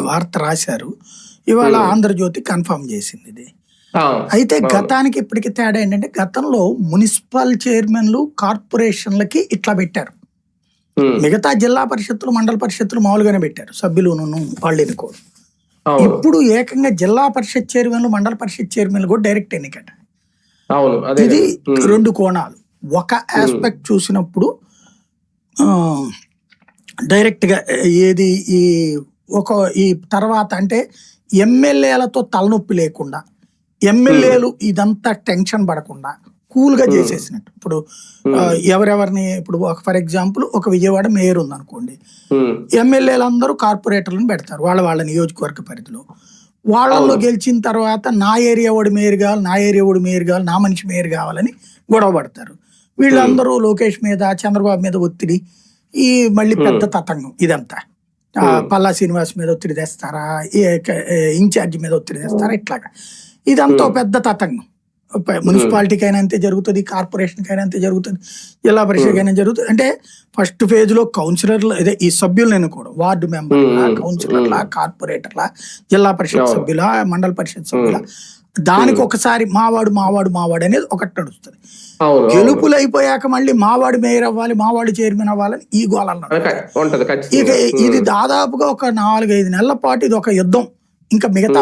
వార్త రాశారు. ఇవాళ ఆంధ్రజ్యోతి కన్ఫర్మ్ చేసింది ఇది. అయితే గతానికి ఇప్పటికి తేడా ఏంటంటే, గతంలో మున్సిపల్ చైర్మన్లు కార్పొరేషన్లకి ఇట్లా పెట్టారు. మిగతా జిల్లా పరిషత్తులు మండల పరిషత్తులు మామూలుగానే పెట్టారు, సభ్యులు వాళ్ళు ఎన్నుకోరు. ఇప్పుడు ఏకంగా జిల్లా పరిషత్ చైర్మన్లు మండల పరిషత్ చైర్మన్లు కూడా డైరెక్ట్ ఎన్నికట. ఇది రెండు కోణాలు. ఒక ఆస్పెక్ట్ చూసినప్పుడు డైరెక్ట్ గా ఏది ఈ తర్వాత అంటే ఎమ్మెల్యేలతో తలనొప్పి లేకుండా, ఎమ్మెల్యేలు ఇదంతా టెన్షన్ పడకుండా కూల్ గా చేసేసినట్టు. ఇప్పుడు ఎవరెవరిని, ఇప్పుడు ఫర్ ఎగ్జాంపుల్ ఒక విజయవాడ మేయర్ ఉంది అనుకోండి, ఎమ్మెల్యేలందరూ కార్పొరేటర్లను పెడతారు వాళ్ళ నియోజకవర్గ పరిధిలో. వాళ్ళల్లో గెలిచిన తర్వాత నా ఏరియా వాడు మేయర్ కావాలి, నా ఏరియా వాడు మేయర్ కావాలి, నా మనిషి మేయర్ కావాలని గొడవ పడతారు. వీళ్ళందరూ లోకేష్ మీద చంద్రబాబు మీద ఒత్తిడి, ఈ మళ్ళీ పెద్ద తతంగం ఇదంతా. పల్లా శ్రీనివాస్ మీద ఒత్తిడి తెస్తారా, ఇన్ఛార్జి మీద ఒత్తిడి తెస్తారా, ఇట్లాగా ఇదంతా పెద్ద తతంగం. మున్సిపాలిటీకి అయినా అంతే జరుగుతుంది, కార్పొరేషన్కి అయినా అంతే జరుగుతుంది, జిల్లా పరిషత్కి అయినా జరుగుతుంది. అంటే ఫస్ట్ ఫేజ్ లో కౌన్సిలర్లు అదే ఈ సభ్యులను ఎన్నుకోవడం, వార్డు మెంబర్ల, కౌన్సిలర్ల, కార్పొరేటర్ల, జిల్లా పరిషత్ సభ్యుల, మండల పరిషత్ సభ్యుల, దానికి ఒకసారి మావాడు మావాడు మావాడు అనేది ఒకటి నడుస్తుంది. గెలుపులు అయిపోయాక మళ్ళీ మావాడు మేయర్ అవ్వాలి, మావాడు చైర్మన్ అవ్వాలని ఈ గోళాలు. ఇక ఇది దాదాపుగా ఒక 4-5 నెలల పాటు ఇది ఒక యుద్ధం. ఇంకా మిగతా